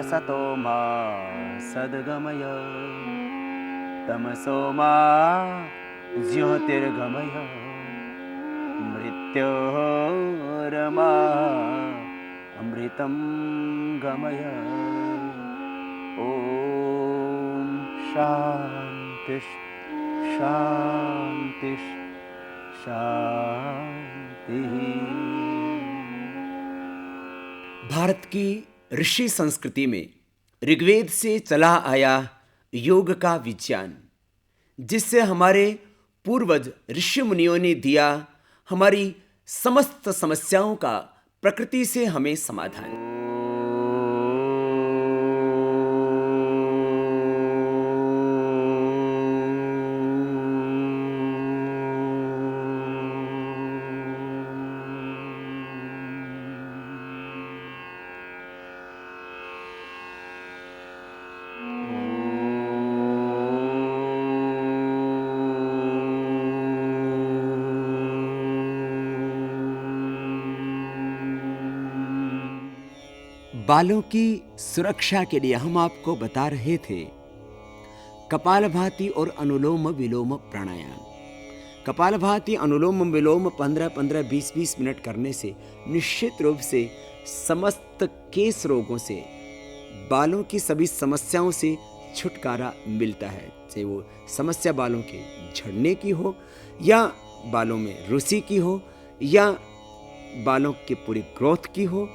असतो मा सद्गमय तमसो मा ज्योतिर्गमय मृत्योर्मा अमृतं गमय। ओम शांति शांति शांति। भारत की ऋषि संस्कृति में ऋग्वेद से चला आया योग का विज्ञान, जिससे हमारे पूर्वज ऋषि मुनियों ने दिया हमारी समस्त समस्याओं का प्रकृति से हमें समाधान। बालों की सुरक्षा के लिए हम आपको बता रहे थे कपालभाति और अनुलोम विलोम प्राणायाम। कपालभाति अनुलोम विलोम 15-15, 20-20 मिनट करने से निश्चित रूप से समस्त केस रोगों से, बालों की सभी समस्याओं से छुटकारा मिलता है। चाहे वो समस्या बालों के झड़ने की हो, या बालों में रूसी की हो, या बालों की पूरी ग्रोथ की हो।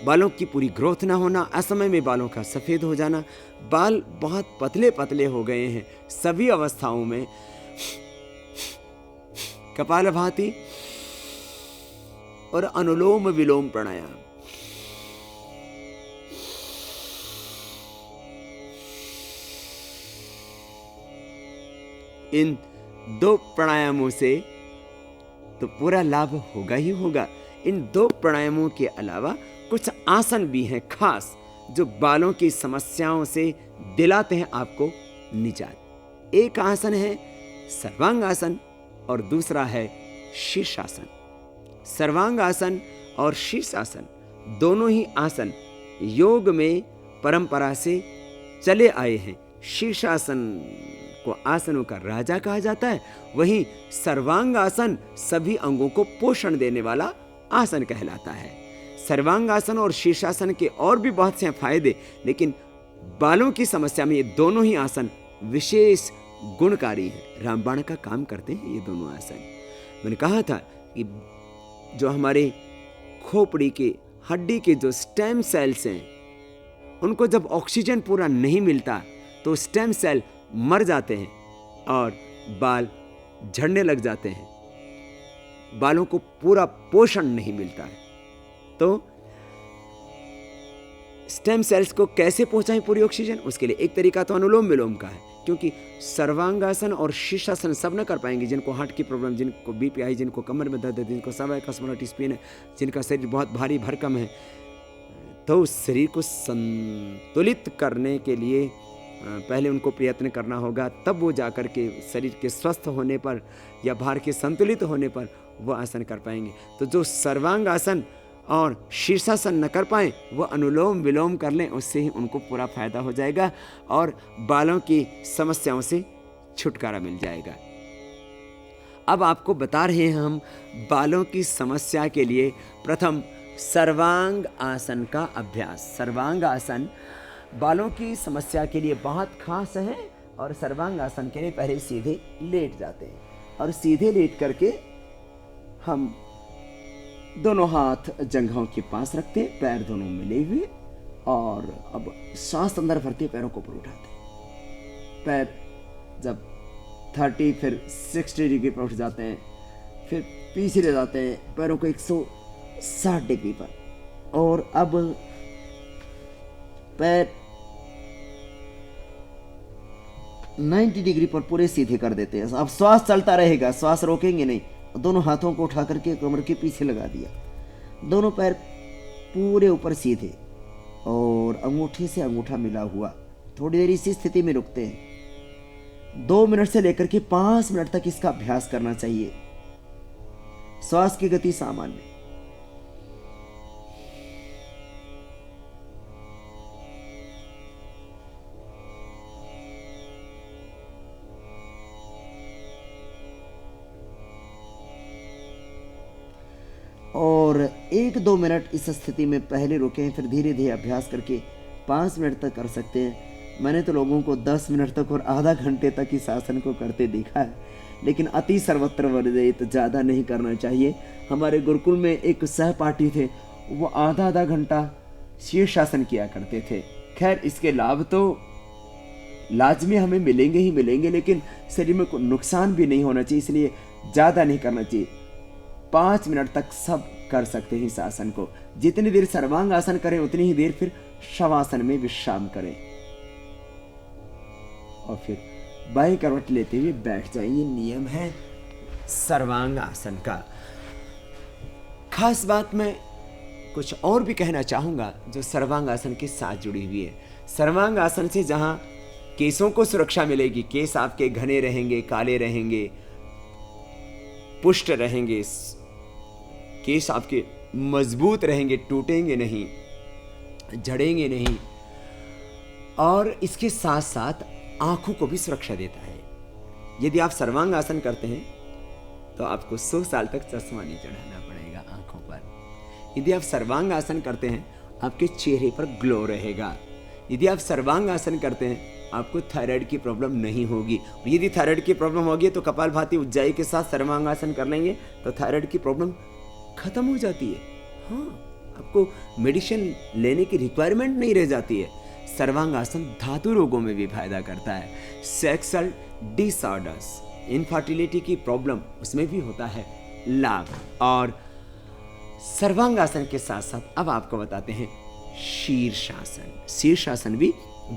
बालों की पूरी ग्रोथ ना होना, असमय में बालों का सफ़ेद हो जाना, बाल बहुत पतले पतले हो गए हैं, सभी अवस्थाओं में कपालभाति और अनुलोम विलोम प्राणायाम, इन 2 प्राणायामों से तो पूरा लाभ होगा ही होगा। इन 2 प्राणायामों के अलावा कुछ आसन भी हैं खास, जो बालों की समस्याओं से दिलाते हैं आपको निजात। एक आसन है सर्वांग आसन और दूसरा है शीर्षासन। सर्वांग आसन और शीर्षासन दोनों ही आसन योग में परंपरा से चले आए हैं। शीर्षासन को आसनों का राजा कहा जाता है, वहीं सर्वांग आसन सभी अंगों को पोषण देने वाला आसन कहलाता है। सर्वांगासन और शीर्षासन के और भी बहुत से फायदे, लेकिन बालों की समस्या में ये दोनों ही आसन विशेष गुणकारी हैं, रामबाण का काम करते हैं ये दोनों आसन। मैंने कहा था कि जो हमारे खोपड़ी के हड्डी के जो स्टेम सेल्स हैं, उनको जब ऑक्सीजन पूरा नहीं मिलता तो स्टेम सेल मर जाते हैं और बाल झड़ने लग जाते हैं, बालों को पूरा पोषण नहीं मिलता है। तो स्टेम सेल्स को कैसे पहुंचाएं पूरी ऑक्सीजन, उसके लिए एक तरीका तो अनुलोम विलोम का है, क्योंकि सर्वांगासन और शीर्षासन सब न कर पाएंगे। जिनको हार्ट की प्रॉब्लम, जिनको बीपी हाई, जिनको कमर में दर्द है, जिनको सर्वाइकल स्पॉन्डिलाइटिस पेन है, जिनका शरीर बहुत भारी भरकम है, तो उस शरीर को संतुलित करने के लिए पहले उनको प्रयत्न करना होगा, तब वो जाकर के शरीर के स्वस्थ होने पर या भार के संतुलित होने पर वो आसन कर पाएंगे। तो जो सर्वांग आसन और शीर्षासन न कर पाए, वो अनुलोम विलोम कर लें, उससे ही उनको पूरा फायदा हो जाएगा और बालों की समस्याओं से छुटकारा मिल जाएगा। अब आपको बता रहे हैं हम बालों की समस्या के लिए प्रथम सर्वांग आसन का अभ्यास। सर्वांग आसन बालों की समस्या के लिए बहुत खास है, और सर्वांग आसन के लिए पहले सीधे लेट जाते हैं और सीधे लेट करके हम दोनों हाथ जंघों के पास रखते हैं, पैर दोनों मिले हुए, और अब सांस अंदर भरते पैरों को ऊपर उठाते हैं। पैर जब 30 फिर 60 डिग्री पर उठ जाते हैं, फिर पीछे ले जाते हैं पैरों को 160 डिग्री पर, और अब पैर 90 डिग्री पर पूरे सीधे कर देते हैं। अब श्वास चलता रहेगा, श्वास रोकेंगे नहीं। दोनों हाथों को उठा करके कमर के पीछे लगा दिया, दोनों पैर पूरे ऊपर सीधे, और अंगूठे से अंगूठा मिला हुआ। थोड़ी देर इसी स्थिति में रुकते हैं। 2 मिनट से लेकर के 5 मिनट तक इसका अभ्यास करना चाहिए। श्वास की गति सामान्य, और 1-2 मिनट इस स्थिति में पहले रुकें, फिर धीरे धीरे अभ्यास करके 5 मिनट तक कर सकते हैं। मैंने तो लोगों को 10 मिनट तक और आधा घंटे तक इस आसन को करते देखा है, लेकिन अति सर्वत्र वर्जित ज़्यादा नहीं करना चाहिए। हमारे गुरुकुल में एक सहपाठी थे, वो आधा घंटा शीर्षासन किया करते थे। खैर, इसके लाभ तो लाजमी हमें मिलेंगे ही मिलेंगे, लेकिन शरीर में कोई नुकसान भी नहीं होना चाहिए, इसलिए ज़्यादा नहीं करना चाहिए। 5 मिनट तक सब कर सकते हैं इस आसन को। जितनी देर सर्वांग आसन करें उतनी ही देर फिर शवासन में विश्राम करें और फिर बाएं करवट लेते हुए बैठ जाएं। ये नियम है सर्वांग आसन का। खास बात मैं कुछ और भी कहना चाहूंगा जो सर्वांग आसन के साथ जुड़ी हुई है। सर्वांग आसन से जहां केसों को सुरक्षा मिलेगी, केस आपके घने रहेंगे, काले रहेंगे, पुष्ट रहेंगे, केस आपके मजबूत रहेंगे, टूटेंगे नहीं, झड़ेंगे नहीं, और इसके साथ साथ आंखों को भी सुरक्षा देता है। यदि आप सर्वांग आसन करते हैं तो आपको 100 साल तक चश्मा नहीं चढ़ाना पड़ेगा आंखों पर। यदि आप सर्वांग आसन करते हैं आपके चेहरे पर ग्लो रहेगा। यदि आप सर्वांग आसन करते हैं आपको थायराइड की प्रॉब्लम नहीं होगी। यदि थायराइड की प्रॉब्लम होगी तो कपालभाति उज्जाई के साथ सर्वांग आसन कर लेंगे तो थायराइड की प्रॉब्लम खत्म हो जाती है। हाँ, आपको मेडिसिन लेने की रिक्वायरमेंट नहीं रह जाती है। सर्वांग आसन धातु रोगों में भी फायदा करता है। सेक्सुअल डिसऑर्डर्स, इनफर्टिलिटी की प्रॉब्लम, उसमें भी होता है लाभ। और सर्वांग आसन के साथ साथ अब आपको बताते हैं शीर्षासन। शीर्षासन भी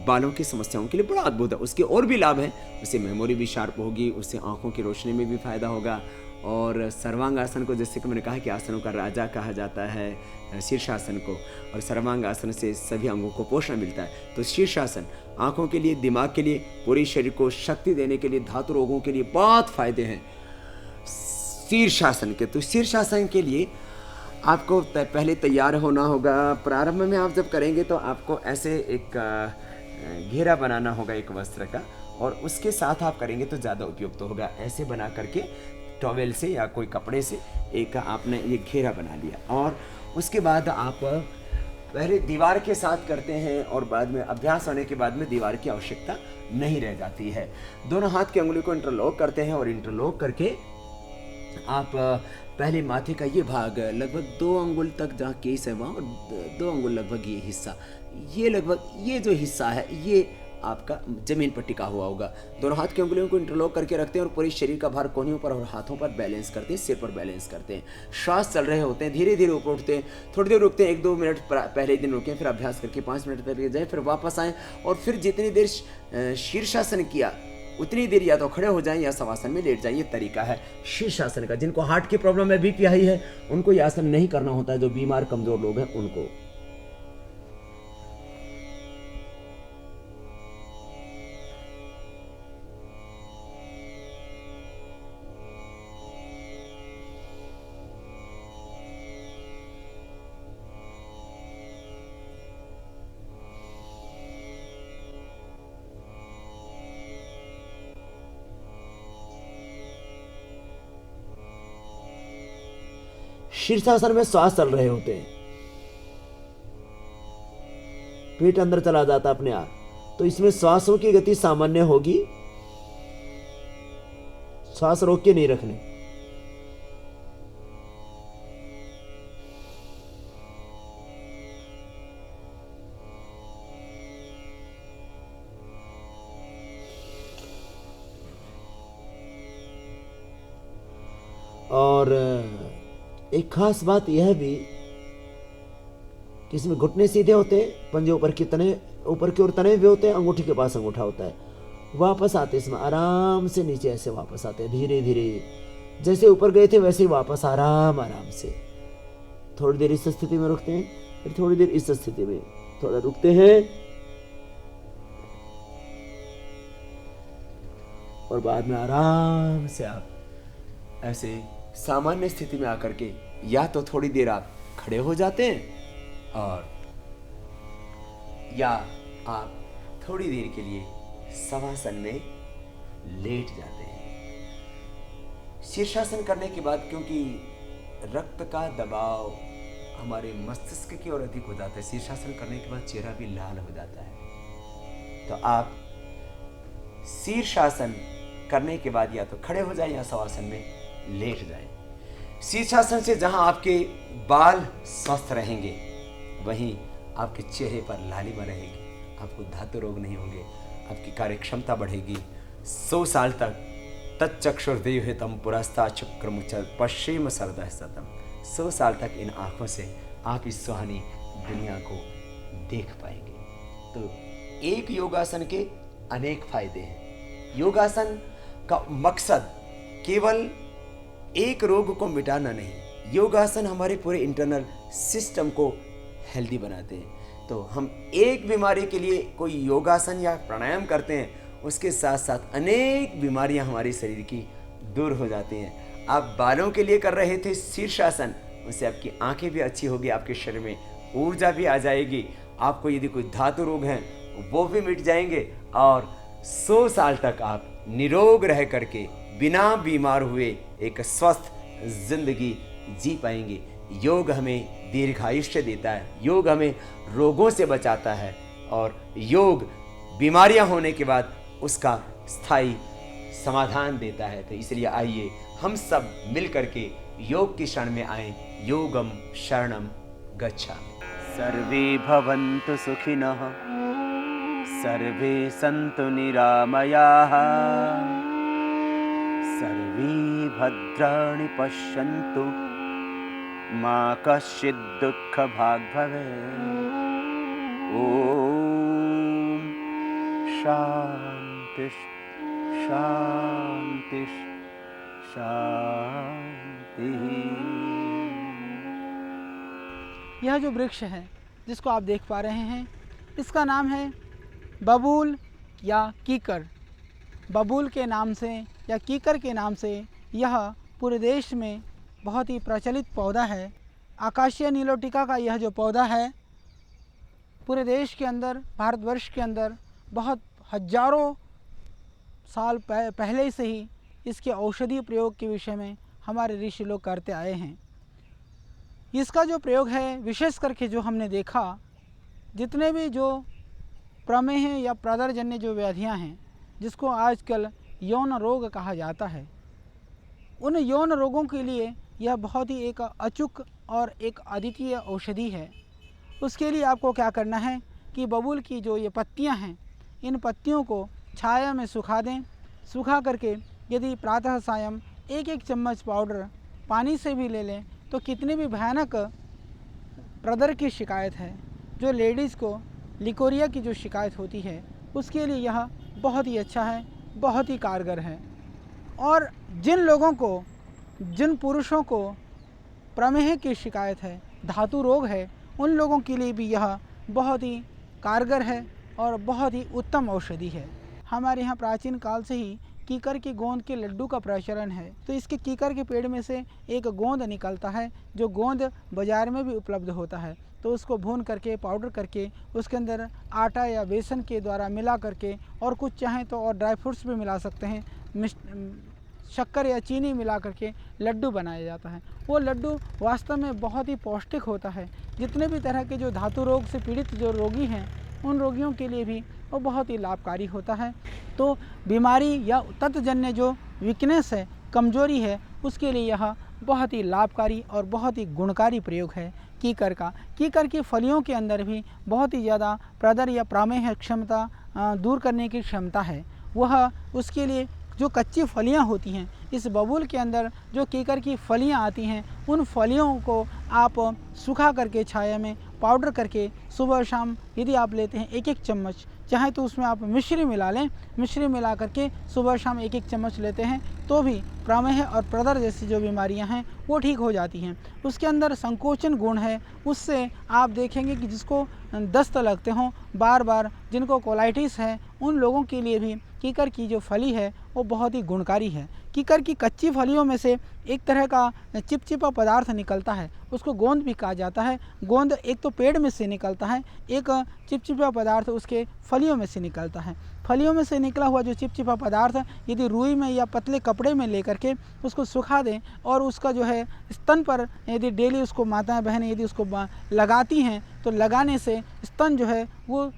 बालों की समस्याओं के लिए बड़ा अद्भुत है। उसके और भी लाभ हैं, उससे मेमोरी भी शार्प होगी, उससे आंखों की रोशनी में भी फायदा होगा। और सर्वांग आसन को, जैसे कि मैंने कहा कि आसनों का राजा कहा जाता है शीर्षासन को, और सर्वांग आसन से सभी अंगों को पोषण मिलता है। तो शीर्षासन आंखों के लिए, दिमाग के लिए, पूरे शरीर को शक्ति देने के लिए, धातु रोगों के लिए बहुत फायदे हैं शीर्षासन के। तो शीर्षासन के लिए आपको पहले तैयार होना होगा। प्रारंभ में आप जब करेंगे तो आपको ऐसे एक घेरा बनाना होगा एक वस्त्र का, और उसके साथ आप करेंगे तो ज़्यादा उपयुक्त होगा। ऐसे बना करके टॉवेल से या कोई कपड़े से एक आपने ये घेरा बना लिया, और उसके बाद आप पहले दीवार के साथ करते हैं और बाद में अभ्यास होने के बाद में दीवार की आवश्यकता नहीं रह जाती है। दोनों हाथ की अंगुली को इंटरलॉक करते हैं और इंटरलॉक करके आप पहले माथे का ये भाग लगभग 2 अंगुल तक जहाँ केस है वहाँ, और 2 अंगुल लगभग ये हिस्सा, ये लगभग ये जो हिस्सा है ये आपका जमीन पर टिका हुआ होगा। दोनों हाथ की अंगुलियों को इंटरलॉक करके रखते हैं और पूरे शरीर का भार कोहनियों पर और हाथों पर बैलेंस करते हैं, सिर पर बैलेंस करते हैं। श्वास चल रहे होते हैं, धीरे धीरे ऊपर उठते हैं, थोड़ी देर रुकते हैं, 1-2 मिनट पहले दिन रुकें, फिर अभ्यास करके 5 मिनट तक जाए, फिर वापस आएँ, और फिर जितनी देर शीर्षासन किया उतनी देर या तो खड़े हो जाएं या शवासन में लेट जाएं। ये तरीका है शीर्षासन का। जिनको हार्ट की प्रॉब्लम है, बीपी हाई है, उनको ये आसन नहीं करना होता है। जो बीमार कमजोर लोग हैं उनको। शीर्षासन में श्वास चल रहे होते हैं, पेट अंदर चला जाता अपने आप, तो इसमें श्वासों की गति सामान्य होगी। श्वास रोक के नहीं रखने। और एक खास बात यह भी कि इसमें घुटने सीधे होते हैं, पंजे ऊपर की ओर तने हुए होते हैं, अंगूठी के पास अंगूठा होता है। वापस आते इसमें आराम से नीचे ऐसे वापस आते हैं, धीरे धीरे, जैसे ऊपर गए थे वैसे ही वापस आराम से। थोड़ी देर इस स्थिति में रुकते हैं, फिर थोड़ी देर इस स्थिति में थोड़ा रुकते हैं, और बाद में आराम से आप ऐसे सामान्य स्थिति में आकर के या तो थोड़ी देर आप खड़े हो जाते हैं, और या आप थोड़ी देर के लिए शवासन में लेट जाते हैं। शीर्षासन करने के बाद, क्योंकि रक्त का दबाव हमारे मस्तिष्क की ओर अधिक हो जाता है। शीर्षासन करने के बाद चेहरा भी लाल हो जाता है। तो आप शीर्षासन करने के बाद या तो खड़े हो जाएं या शवासन में लेट जाएं। शीर्षासन से जहां आपके बाल स्वस्थ रहेंगे वहीं आपके चेहरे पर लालिमा रहेगी, आपको धातु रोग नहीं होंगे, आपकी कार्यक्षमता बढ़ेगी। 100 साल तक तच्चक्षुर्देहितम पुरस्ता चक्रमुच पश्चिम सरदा सतम। 100 साल तक इन आंखों से आप इस सुहानी दुनिया को देख पाएंगे। तो एक योगासन के अनेक फायदे हैं। योगासन का मकसद केवल एक रोग को मिटाना नहीं, योगासन हमारे पूरे इंटरनल सिस्टम को हेल्दी बनाते हैं। तो हम एक बीमारी के लिए कोई योगासन या प्राणायाम करते हैं, उसके साथ साथ अनेक बीमारियां हमारे शरीर की दूर हो जाती हैं। आप बालों के लिए कर रहे थे शीर्षासन, उससे आपकी आंखें भी अच्छी होगी, आपके शरीर में ऊर्जा भी आ जाएगी। आपको यदि कोई धातु रोग हैं वो भी मिट जाएंगे और 100 साल तक आप निरोग रह करके बिना बीमार हुए एक स्वस्थ जिंदगी जी पाएंगे। योग हमें दीर्घायुष्य देता है, योग हमें रोगों से बचाता है और योग बीमारियां होने के बाद उसका स्थायी समाधान देता है। तो इसलिए आइए हम सब मिल करके योग की शरण में आए। योगम शरणम गच्छामि। सर्वे भवन्तु सुखिनः, सर्वे सन्तु निरामयाः, सर्वे भद्राणि पश्यन्तु, मा कश्चित् दुःखभाग् भवेत्। ॐ शान्ति शान्ति शान्तिः। यह जो वृक्ष है जिसको आप देख पा रहे हैं, इसका नाम है बबूल या कीकर। बबूल के नाम से या कीकर के नाम से यह पूरे देश में बहुत ही प्रचलित पौधा है। आकाशीय नीलोटिका का यह जो पौधा है पूरे देश के अंदर, भारतवर्ष के अंदर बहुत हजारों साल पहले से ही इसके औषधीय प्रयोग के विषय में हमारे ऋषि लोग करते आए हैं। इसका जो प्रयोग है, विशेष करके जो हमने देखा, जितने भी जो प्रमेह या प्रदरजन्य जो व्याधियां हैं, जिसको आजकल यौन रोग कहा जाता है, उन यौन रोगों के लिए यह बहुत ही एक अचूक और एक अद्वितीय औषधि है। उसके लिए आपको क्या करना है कि बबूल की जो ये पत्तियां हैं, इन पत्तियों को छाया में सुखा दें। सुखा करके यदि प्रातः सायं 1-1 चम्मच पाउडर पानी से भी ले लें तो कितनी भी भयानक प्रदर की शिकायत है, जो लेडीज़ को लिकोरिया की जो शिकायत होती है, उसके लिए यह बहुत ही अच्छा है, बहुत ही कारगर है। और जिन लोगों को, जिन पुरुषों को प्रमेह की शिकायत है, धातु रोग है, उन लोगों के लिए भी यह बहुत ही कारगर है और बहुत ही उत्तम औषधि है। हमारे यहाँ प्राचीन काल से ही कीकर की गोंद के लड्डू का प्रचलन है। तो इसके कीकर के पेड़ में से एक गोंद निकलता है, जो गोंद बाज़ार में भी उपलब्ध होता है। तो उसको भून करके, पाउडर करके, उसके अंदर आटा या बेसन के द्वारा मिला करके, और कुछ चाहें तो और ड्राई फ्रूट्स भी मिला सकते हैं, शक्कर या चीनी मिला करके लड्डू बनाया जाता है। वो लड्डू वास्तव में बहुत ही पौष्टिक होता है। जितने भी तरह के जो धातु रोग से पीड़ित जो रोगी हैं, उन रोगियों के लिए भी वो बहुत ही लाभकारी होता है। तो बीमारी या तत्जन्य जो वीकनेस है, कमजोरी है, उसके लिए यह बहुत ही लाभकारी और बहुत ही गुणकारी प्रयोग है कीकर का। कीकर की फलियों के अंदर भी बहुत ही ज़्यादा प्रदर या प्रमेह क्षमता दूर करने की क्षमता है। वह उसके लिए जो कच्ची फलियां होती हैं, इस बबूल के अंदर जो कीकर की फलियां आती हैं, उन फलियों को आप सुखा करके छाया में पाउडर करके सुबह शाम यदि आप लेते हैं 1-1 चम्मच, चाहे तो उसमें आप मिश्री मिला लें, मिश्री मिला करके सुबह शाम 1-1 चम्मच लेते हैं तो भी प्रमेह और प्रदर जैसी जो बीमारियां हैं वो ठीक हो जाती हैं। उसके अंदर संकोचन गुण है, उससे आप देखेंगे कि जिसको दस्त लगते हों बार बार, जिनको कोलाइटिस है, उन लोगों के लिए भी कीकर की जो फली है वो बहुत ही गुणकारी है। कीकर की कच्ची फलियों में से एक तरह का चिपचिपा पदार्थ निकलता है, उसको गोंद भी कहा जाता है। गोंद एक तो पेड़ में से निकलता है, एक चिपचिपा पदार्थ उसके फलियों में से निकलता है। फलियों में से निकला हुआ जो चिपचिपा पदार्थ यदि रुई में या पतले कपड़े में लेकर के उसको सुखा दें और उसका जो है स्तन पर यदि डेली उसको माताएं बहनें यदि उसको लगाती हैं तो लगाने से स्तन जो है वो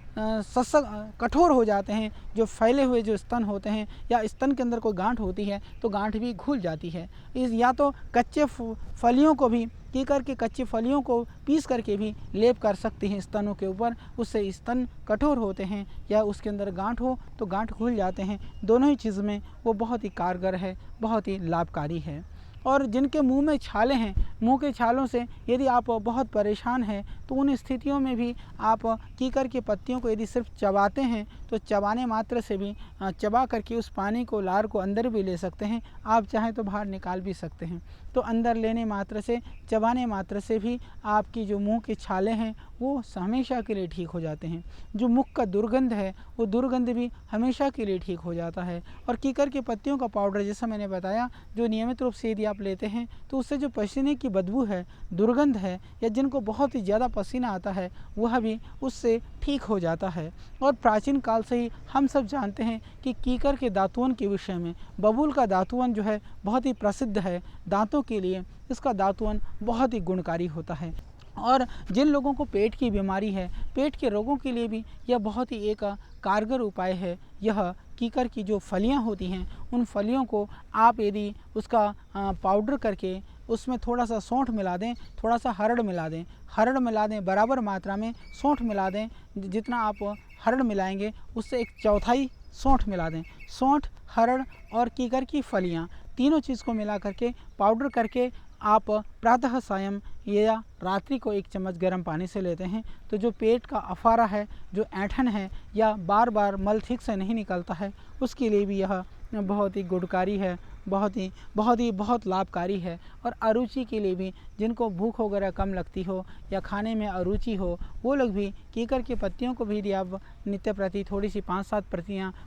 कठोर हो जाते हैं। जो फैले हुए जो स्तन होते हैं या स्तन के अंदर कोई गांठ होती है तो गांठ भी घुल जाती है। इस या तो कच्चे फलियों को भी की करके कच्ची फलियों को पीस करके भी लेप कर सकते हैं स्तनों के ऊपर, उससे स्तन कठोर होते हैं, या उसके अंदर गांठ हो तो गांठ घुल जाते हैं। दोनों ही चीज़ में वो बहुत ही कारगर है, बहुत ही लाभकारी है। और जिनके मुंह में छाले हैं, मुंह के छालों से यदि आप बहुत परेशान हैं तो उन स्थितियों में भी आप कीकर की पत्तियों को यदि सिर्फ चबाते हैं तो चबाने मात्र से भी चबा करके उस पानी को लार को अंदर भी ले सकते हैं। आप चाहें तो बाहर निकाल भी सकते हैं। तो अंदर लेने मात्र से, चबाने मात्र से भी आपकी जो मुंह के छाले हैं वो हमेशा के लिए ठीक हो जाते हैं। जो मुख का दुर्गंध है वो दुर्गंध भी हमेशा के लिए ठीक हो जाता है। और कीकर की पत्तियों का पाउडर जैसा मैंने बताया जो नियमित रूप से यदि आप लेते हैं तो उससे जो पसीने की बदबू है, दुर्गंध है, या जिनको बहुत ही ज़्यादा पसीना आता है वह भी उससे ठीक हो जाता है। और प्राचीन काल से ही हम सब जानते हैं कि कीकर के दातुअन के विषय में, बबूल का दातुअन जो है बहुत ही प्रसिद्ध है दांतों के लिए। इसका दातुअन बहुत ही गुणकारी होता है। और जिन लोगों को पेट की बीमारी है, पेट के रोगों के लिए भी यह बहुत ही एक कारगर उपाय है। यह कीकर की जो फलियां होती हैं उन फलियों को आप यदि उसका पाउडर करके उसमें थोड़ा सा सौंठ मिला दें, थोड़ा सा हरड़ मिला दें, हरड़ मिला दें बराबर मात्रा में, सौंठ मिला दें, जितना आप हरड़ मिलाएंगे उससे 1/4 सौंठ मिला दें। सौंठ, हरड़ और कीकर की फलियाँ तीनों चीज़ को मिला करके पाउडर करके आप प्रातः सायं या रात्रि को 1 चम्मच गर्म पानी से लेते हैं तो जो पेट का अफारा है, जो ऐंठन है या बार बार मल ठीक से नहीं निकलता है, उसके लिए भी यह बहुत ही गुणकारी है, बहुत लाभकारी है। और अरुचि के लिए भी, जिनको भूख वगैरह कम लगती हो या खाने में अरुचि हो, वो लोग भी कीकर की पत्तियों को भी यदि आप नित्य प्रति थोड़ी सी 5-7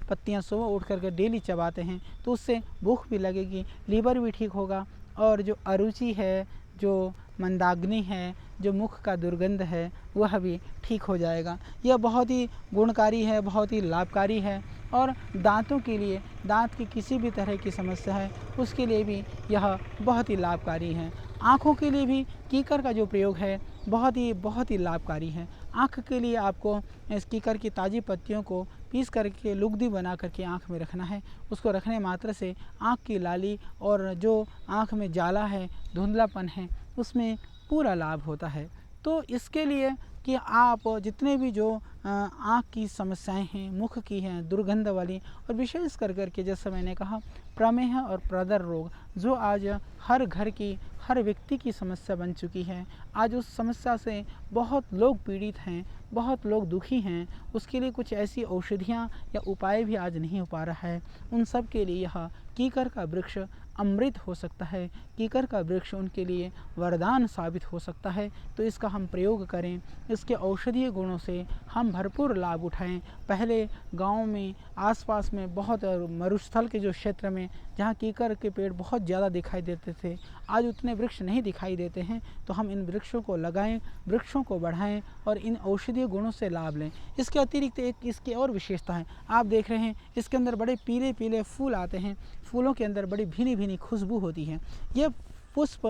पत्तियाँ सुबह उठ करके डेली चबाते हैं तो उससे भूख भी लगेगी, लीवर भी ठीक होगा, और जो अरुचि है, जो मंदाग्नि है, जो मुख का दुर्गंध है, वह भी ठीक हो जाएगा। यह बहुत ही गुणकारी है, बहुत ही लाभकारी है। और दांतों के लिए, दांत की किसी भी तरह की समस्या है उसके लिए भी यह बहुत ही लाभकारी है। आँखों के लिए भी कीकर का जो प्रयोग है बहुत ही लाभकारी है। आँख के लिए आपको इस कीकर की ताज़ी पत्तियों को पीस करके लुगदी बना करके आँख में रखना है। उसको रखने मात्र से आँख की लाली और जो आँख में जाला है, धुंधलापन है, उसमें पूरा लाभ होता है। तो इसके लिए कि आप जितने भी जो आँख की समस्याएं हैं, मुख की हैं, दुर्गंध वाली, और विशेष करके जैसा मैंने कहा प्रमेह और प्रदर रोग, जो आज हर घर की, हर व्यक्ति की समस्या बन चुकी है। आज उस समस्या से बहुत लोग पीड़ित हैं, बहुत लोग दुखी हैं। उसके लिए कुछ ऐसी औषधियाँ या उपाय भी आज नहीं हो पा रहा है। उन सब के लिए यह कीकर का वृक्ष अमृत हो सकता है। कीकर का वृक्ष उनके लिए वरदान साबित हो सकता है। तो इसका हम प्रयोग करें, इसके औषधीय गुणों से हम भरपूर लाभ उठाएं। पहले गाँव में, आसपास में, बहुत मरुस्थल के जो क्षेत्र में जहाँ कीकर के पेड़ बहुत ज़्यादा दिखाई देते थे, आज उतने वृक्ष नहीं दिखाई देते हैं। तो हम इन वृक्षों को लगाएं, वृक्षों को बढ़ाएं और इन औषधीय गुणों से लाभ लें। इसके अतिरिक्त एक इसकी और विशेषता है, आप देख रहे हैं इसके अंदर बड़े पीले पीले फूल आते हैं, फूलों के अंदर बड़ी भीनी भीनी खुशबू होती है। ये पुष्प,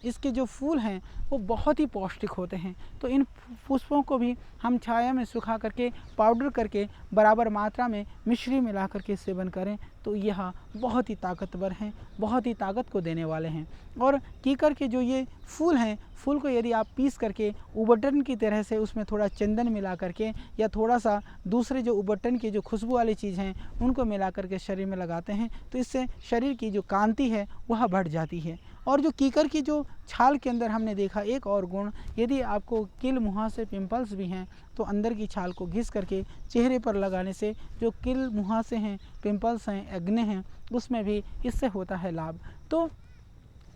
इसके जो फूल हैं वो बहुत ही पौष्टिक होते हैं। तो इन पुष्पों को भी हम छाया में सुखा करके पाउडर करके बराबर मात्रा में मिश्री मिला करके सेवन करें तो यह बहुत ही ताकतवर हैं, बहुत ही ताकत को देने वाले हैं। और कीकर के जो ये फूल हैं, फूल को यदि आप पीस करके उबटन की तरह से उसमें थोड़ा चंदन मिला करके या थोड़ा सा दूसरे जो उबटन की जो खुशबू वाली चीज़ हैं उनको मिला करके शरीर में लगाते हैं तो इससे शरीर की जो कांति है वह बढ़ जाती है। और जो कीकर की जो छाल के अंदर हमने देखा एक और गुण, यदि आपको किल मुहासे पिंपल्स भी हैं तो अंदर की छाल को घिस करके चेहरे पर लगाने से जो किल मुहासे हैं, पिंपल्स हैं, एक्ने हैं, उसमें भी इससे होता है लाभ। तो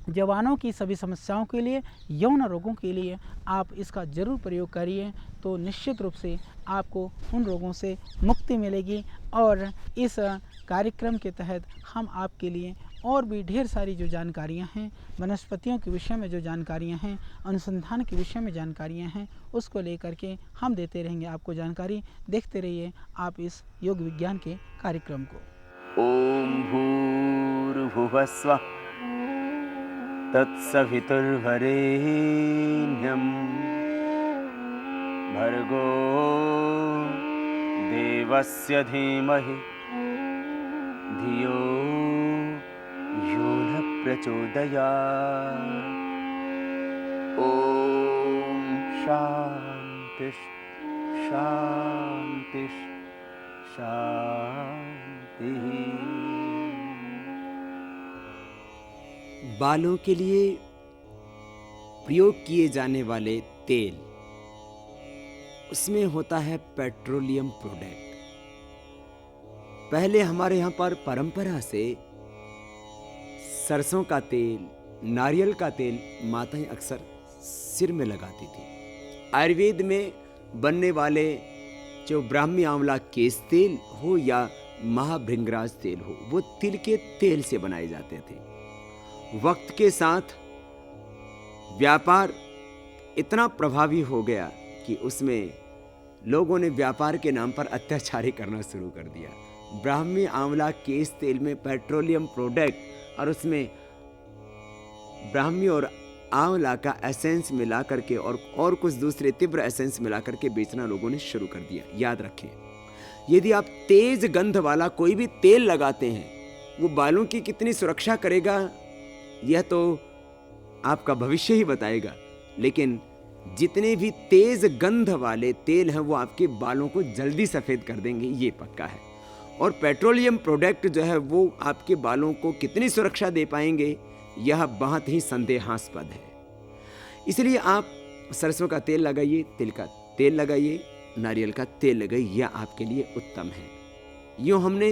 जवानों की सभी समस्याओं के लिए, यौन रोगों के लिए आप इसका ज़रूर प्रयोग करिए तो निश्चित रूप से आपको उन रोगों से मुक्ति मिलेगी। और इस कार्यक्रम के तहत हम आपके लिए और भी ढेर सारी जो जानकारियाँ हैं, वनस्पतियों के विषय में जो जानकारियाँ हैं, अनुसंधान के विषय में जानकारियाँ हैं, उसको लेकर के हम देते रहेंगे आपको जानकारी। देखते रहिए आप इस योग विज्ञान के कार्यक्रम को। ॐ भूर्भुवः स्वः तत्सवितुर्वरेण्यं भर्गो देवस्य धीमहि धियो यो न प्रचोदयात्। ॐ शान्ति शान्ति शान्ति। बालों के लिए प्रयोग किए जाने वाले तेल, उसमें होता है पेट्रोलियम प्रोडक्ट। पहले हमारे यहाँ पर परंपरा से सरसों का तेल, नारियल का तेल माताएं अक्सर सिर में लगाती थी। आयुर्वेद में बनने वाले जो ब्राह्मी आंवला केश तेल हो या महाभृंगराज तेल हो, वो तिल के तेल से बनाए जाते थे। वक्त के साथ व्यापार इतना प्रभावी हो गया कि उसमें लोगों ने व्यापार के नाम पर अत्याचारी करना शुरू कर दिया। ब्राह्मी आंवला केश तेल में पेट्रोलियम प्रोडक्ट और उसमें ब्राह्मी और आंवला का एसेंस मिला करके और कुछ दूसरे तीव्र एसेंस मिला करके बेचना लोगों ने शुरू कर दिया। याद रखें, यदि आप तेज गंध वाला कोई भी तेल लगाते हैं, वो बालों की कितनी सुरक्षा करेगा यह तो आपका भविष्य ही बताएगा, लेकिन जितने भी तेज गंध वाले तेल हैं वो आपके बालों को जल्दी सफ़ेद कर देंगे, ये पक्का है। और पेट्रोलियम प्रोडक्ट जो है वो आपके बालों को कितनी सुरक्षा दे पाएंगे, यह बहुत ही संदेहास्पद है। इसलिए आप सरसों का तेल लगाइए, तिल का तेल लगाइए, नारियल का तेल लगाइए, यह आपके लिए उत्तम है। यूँ हमने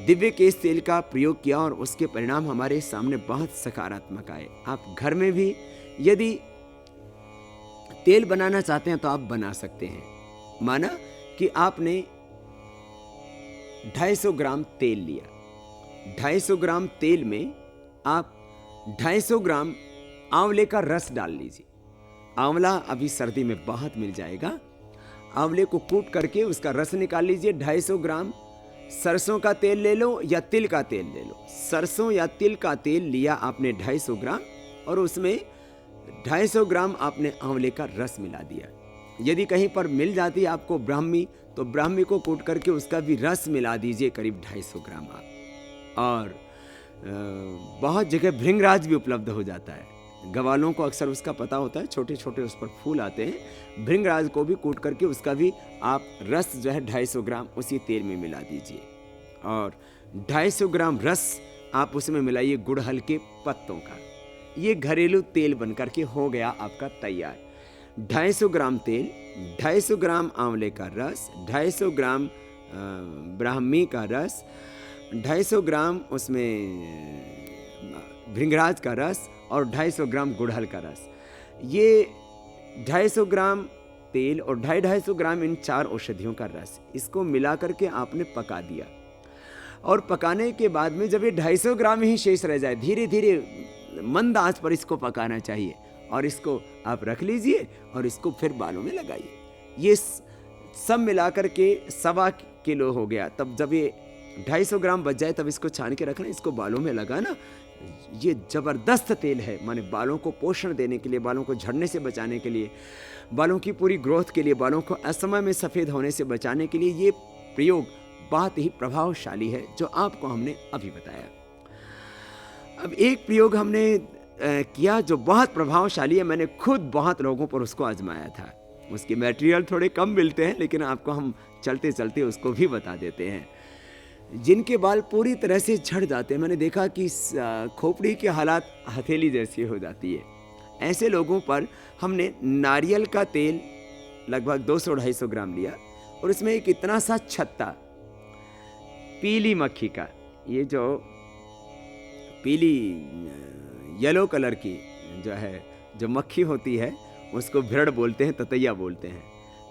दिव्य केश तेल का प्रयोग किया और उसके परिणाम हमारे सामने बहुत सकारात्मक आए। आप घर में भी यदि तेल बनाना चाहते हैं तो आप बना सकते हैं। माना कि आपने 250 ग्राम तेल लिया, 250 ग्राम तेल में आप 250 ग्राम आंवले का रस डाल लीजिए। आंवला अभी सर्दी में बहुत मिल जाएगा। आंवले को कूट करके उसका रस निकाल लीजिए। 250 ग्राम सरसों का तेल ले लो या तिल का तेल ले लो। सरसों या तिल का तेल लिया आपने 250 ग्राम और उसमें 250 ग्राम आपने आंवले का रस मिला दिया। यदि कहीं पर मिल जाती है आपको ब्राह्मी, तो ब्राह्मी को कूट करके उसका भी रस मिला दीजिए, करीब 250 ग्राम आप। और बहुत जगह भृंगराज भी उपलब्ध हो जाता है। गवालों को अक्सर उसका पता होता है, छोटे छोटे उस पर फूल आते हैं। भृंगराज को भी कूट करके उसका भी आप रस जो है 250 ग्राम उसी तेल में मिला दीजिए। और 250 ग्राम रस आप उसमें मिलाइए गुड़हल के पत्तों का। ये घरेलू तेल बनकर के हो गया आपका तैयार। 250 ग्राम तेल, 250 ग्राम आंवले का रस, 250 ग्राम ब्राह्मी का रस, 250 ग्राम उसमें भृंगराज का रस और 250 ग्राम गुड़हल का रस। ये 250 ग्राम तेल और 250 ग्राम इन 4 औषधियों का रस, इसको मिला करके आपने पका दिया। और पकाने के बाद में जब ये 250 ग्राम ही शेष रह जाए, धीरे धीरे मंद आंच पर इसको पकाना चाहिए और इसको आप रख लीजिए और इसको फिर बालों में लगाइए। ये सब मिलाकर के 1.25 किलो हो गया। तब जब ये 250 ग्राम बच जाए तब इसको छान के रखना, इसको बालों में लगाना। ये जबरदस्त तेल है, माने बालों को पोषण देने के लिए, बालों को झड़ने से बचाने के लिए, बालों की पूरी ग्रोथ के लिए, बालों को असमय में सफ़ेद होने से बचाने के लिए ये प्रयोग बहुत ही प्रभावशाली है जो आपको हमने अभी बताया। अब एक प्रयोग हमने किया जो बहुत प्रभावशाली है, मैंने खुद बहुत लोगों पर उसको आजमाया था। उसके मटेरियल थोड़े कम मिलते हैं, लेकिन आपको हम चलते चलते उसको भी बता देते हैं। जिनके बाल पूरी तरह से झड़ जाते हैं, मैंने देखा कि खोपड़ी की हालात हथेली जैसी हो जाती है, ऐसे लोगों पर हमने नारियल का तेल लगभग 200-250 ग्राम लिया और इसमें एक इतना सा छत्ता पीली मक्खी का, ये जो पीली येलो कलर की जो है जो मक्खी होती है उसको भिरड़ बोलते हैं, ततैया बोलते हैं।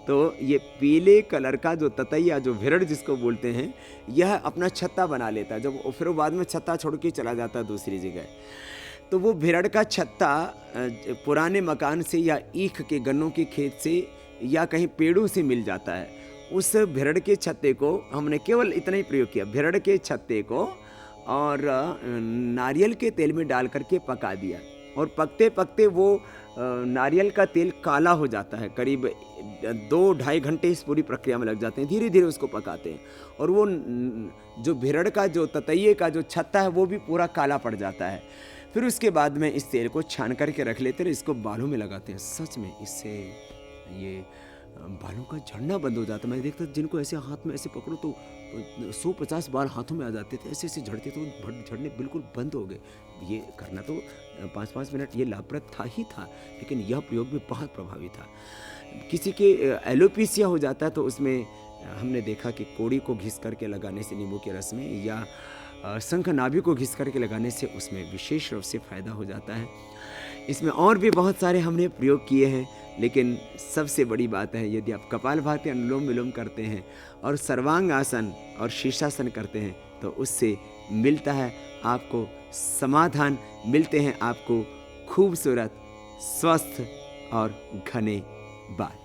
तो ये पीले कलर का जो ततैया, जो भिरड़ जिसको बोलते हैं, यह अपना छत्ता बना लेता है। जब फिर वो बाद में छत्ता छोड़ के चला जाता है दूसरी जगह, तो वो भिरड़ का छत्ता पुराने मकान से या ईख के गन्नों के खेत से या कहीं पेड़ों से मिल जाता है। उस भिरड़ के छत्ते को हमने केवल इतना ही प्रयोग किया, भिरड़ के छत्ते को और नारियल के तेल में डाल करके पका दिया, और पकते पकते वो नारियल का तेल काला हो जाता है। करीब 2-2.5 घंटे इस पूरी प्रक्रिया में लग जाते हैं, धीरे धीरे उसको पकाते हैं, और वो जो भिरड़ का जो ततैये का जो छत्ता है वो भी पूरा काला पड़ जाता है। फिर उसके बाद में इस तेल को छान करके रख लेते हैं, इसको बालों में लगाते हैं। सच में इससे ये बालों का झड़ना बंद हो जाता है। मैं देखता जिनको ऐसे हाथ में ऐसे पकड़ो तो 150 बाल हाथों में आ जाते थे, ऐसे ऐसे झड़ते तो झड़ने बिल्कुल बंद हो गए। ये करना तो 5-5 मिनट ये लाभप्रद था ही था, लेकिन यह प्रयोग भी बहुत प्रभावी था। किसी के एलोपेशिया हो जाता है तो उसमें हमने देखा कि कोड़ी को घिस करके लगाने से नींबू के रस में, या शंख नाभि को घिस करके लगाने से उसमें विशेष रूप से फ़ायदा हो जाता है। इसमें और भी बहुत सारे हमने प्रयोग किए हैं, लेकिन सबसे बड़ी बात है यदि आप कपालभाति अनुलोम विलोम करते हैं और सर्वांग आसन और शीर्षासन करते हैं तो उससे मिलता है आपको समाधान, मिलते हैं आपको खूबसूरत, स्वस्थ और घने बाल।